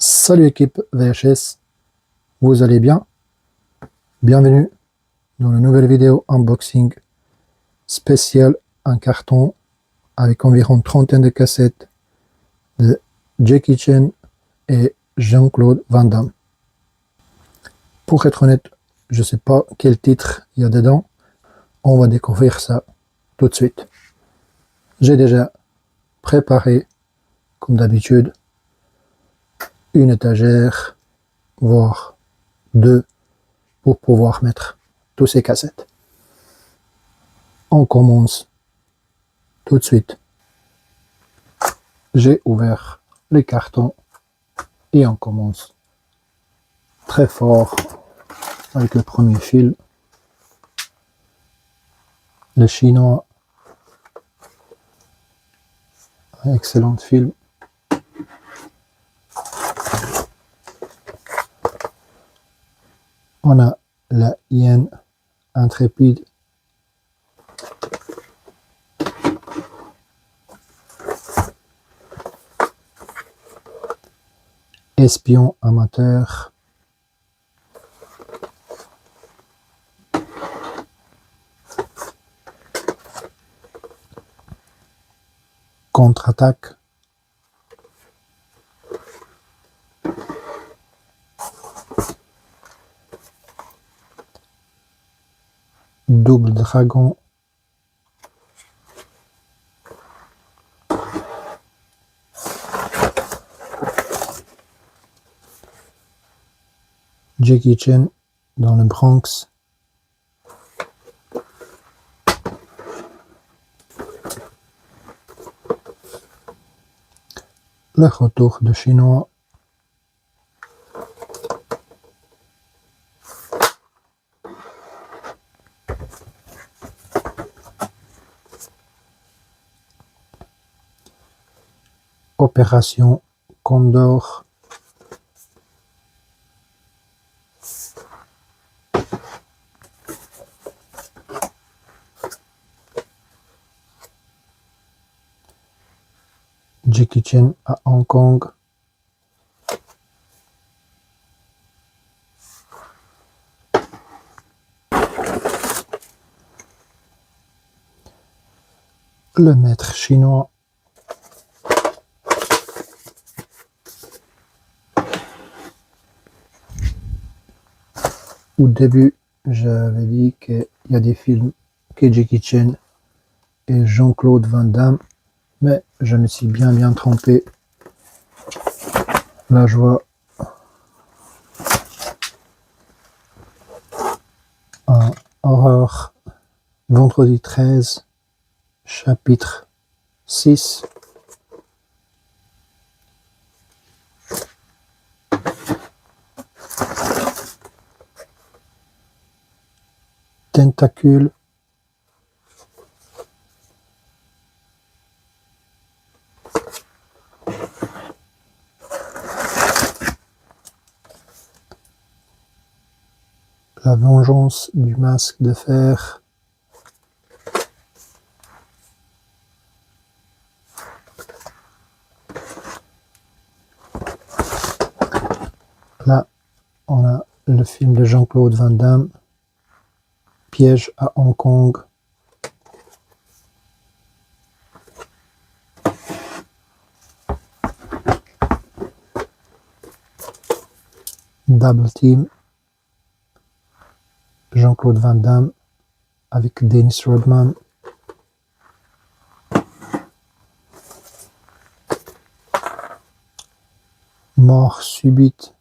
Salut équipe VHS, vous allez bien? Bienvenue dans une nouvelle vidéo unboxing spéciale en carton avec environ une trentaine de cassettes de Jackie Chan et Jean-Claude Van Damme. Pour être honnête, je ne sais pas quel titre il y a dedans, on va découvrir ça tout de suite. J'ai déjà préparé, comme d'habitude, une étagère, voire deux, pour pouvoir mettre tous ces cassettes. On commence tout de suite. J'ai ouvert les cartons et on commence très fort avec le premier film, le chinois, un excellent film. On a la hyène intrépide, espion amateur, contre-attaque, double dragon, Jackie Chan dans le Bronx, le retour de chinois, Opération Condor, Jackie Chan à Hong Kong, le maître chinois, au début j'avais dit qu'il y a des films que Jackie Chan et Jean-Claude Van Damme, mais je me suis bien trompé. Là je vois un horreur, vendredi 13, chapitre 6. Tentacule, la vengeance du masque de fer, là on a le film de Jean-Claude Van Damme, Piège à Hong Kong, Double Team, Jean-Claude Van Damme avec Dennis Rodman, Mort subite,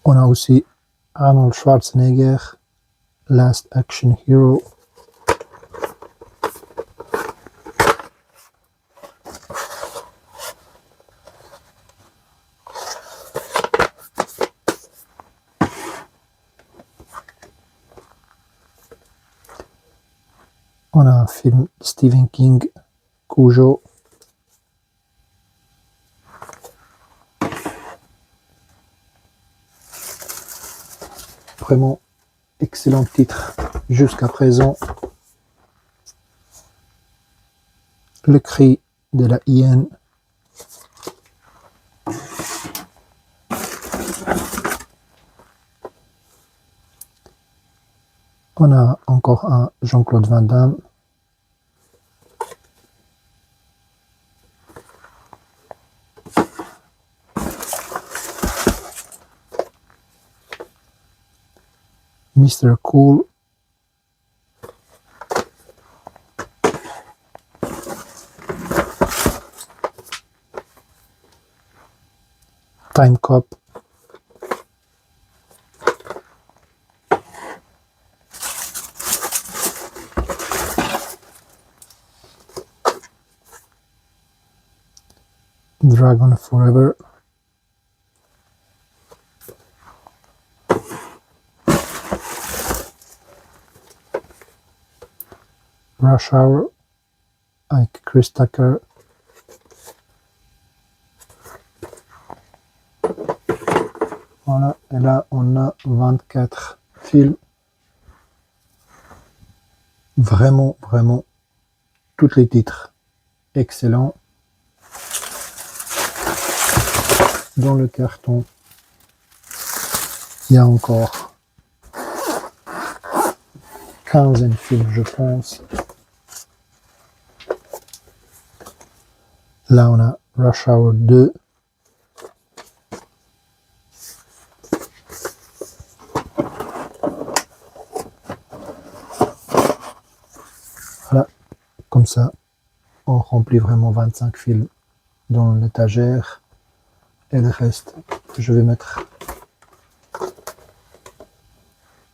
on a aussi Arnold Schwarzenegger, Last Action Hero, on a un film Stephen King, Cujo, vraiment excellent titre jusqu'à présent. Le cri de la hyène. On a encore un Jean-Claude Van Damme. Mr. Cool. Time Cop. Dragon Forever. Rush Hour avec Chris Tucker. Voilà, et là on a 24 films. Vraiment, tous les titres excellents. Dans le carton, il y a encore 15 films, je pense. Là, on a Rush Hour 2. Voilà, comme ça, on remplit vraiment 25 films dans l'étagère. Et le reste, je vais mettre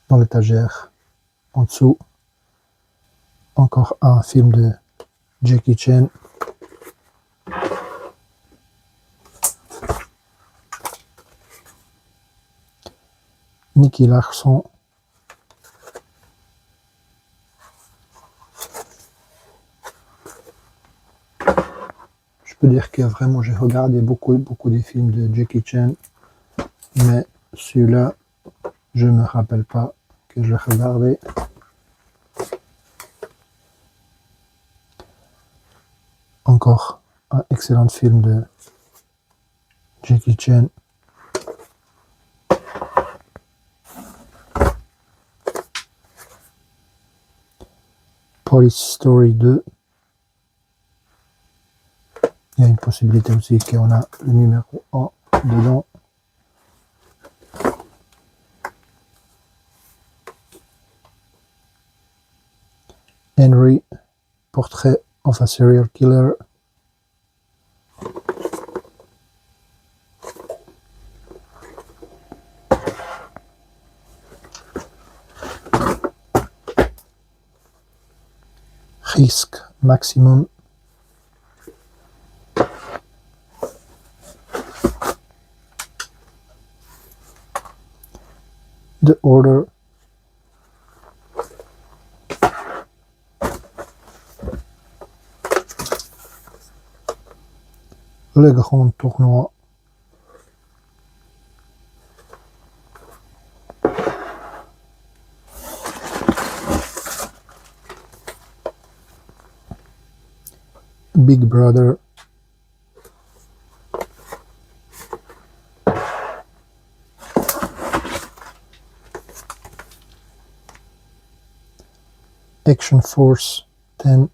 dans l'étagère en dessous. Encore un film de Jackie Chan. Nicky Larson. Je peux dire que vraiment j'ai regardé beaucoup des films de Jackie Chan, mais celui-là, je me rappelle pas que je l'ai regardé. Encore un excellent film de Jackie Chan. Police Story 2. Il y a une possibilité aussi qu'on a le numéro 1 dedans. Henry, Portrait of a Serial Killer. Risk Maximum. The Order. Le Grand Tournoi. Big Brother. Action Force 10.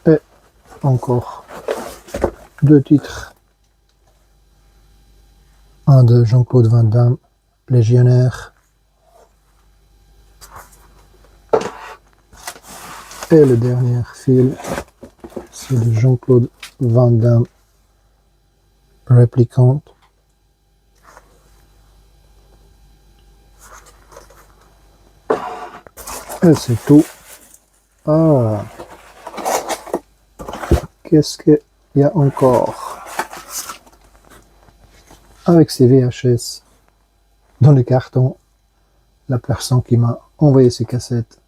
Et encore deux titres. Un de Jean-Claude Van Damme, Légionnaire. Et le dernier film, c'est de Jean-Claude Van Damme, Replicant. Et c'est tout. Ah, qu'est-ce qu'il y a encore? Avec ces VHS dans le carton, la personne qui m'a envoyé ces cassettes,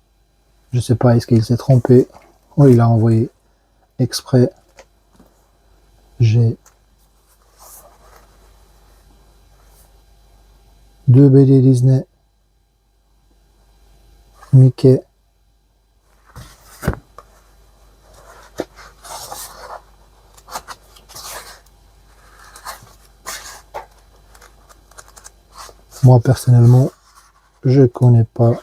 je sais pas, est-ce qu'il s'est trompé ou il a envoyé exprès. J'ai 2 BD Disney, Mickey, moi personnellement je connais pas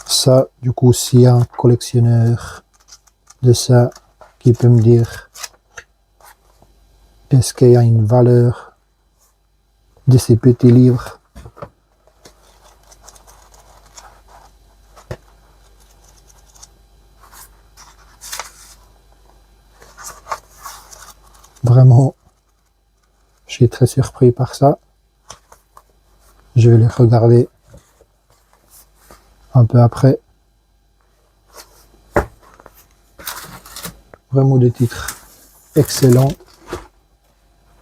ça. Du coup, s'il y a un collectionneur de ça qui peut me dire est-ce qu'il y a une valeur de ces petits livres, vraiment je suis très surpris par ça. Je vais les regarder un peu après. Vraiment des titres excellents.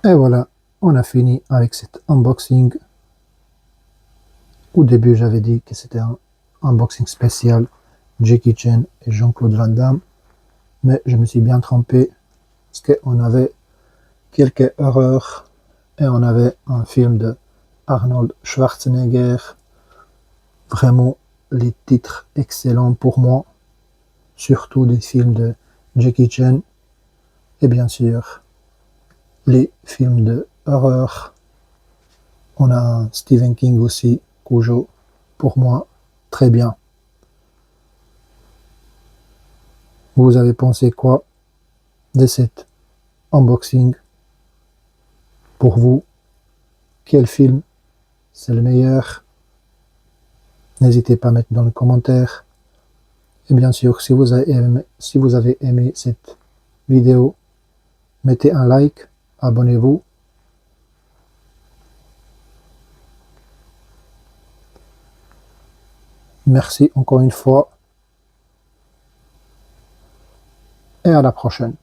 Et voilà, on a fini avec cet unboxing. Au début, j'avais dit que c'était un unboxing spécial Jackie Chan et Jean-Claude Van Damme, mais je me suis bien trompé parce qu'on avait quelques erreurs et on avait un film de Arnold Schwarzenegger. Vraiment les titres excellents pour moi, surtout des films de Jackie Chan et bien sûr les films de horreur. On a un Stephen King aussi, Cujo, pour moi très bien. Vous avez pensé quoi de cet unboxing? Pour vous, quel film c'est le meilleur? N'hésitez pas à mettre dans les commentaires. Et bien sûr, si vous avez aimé cette vidéo, mettez un like, abonnez-vous. Merci encore une fois et à la prochaine.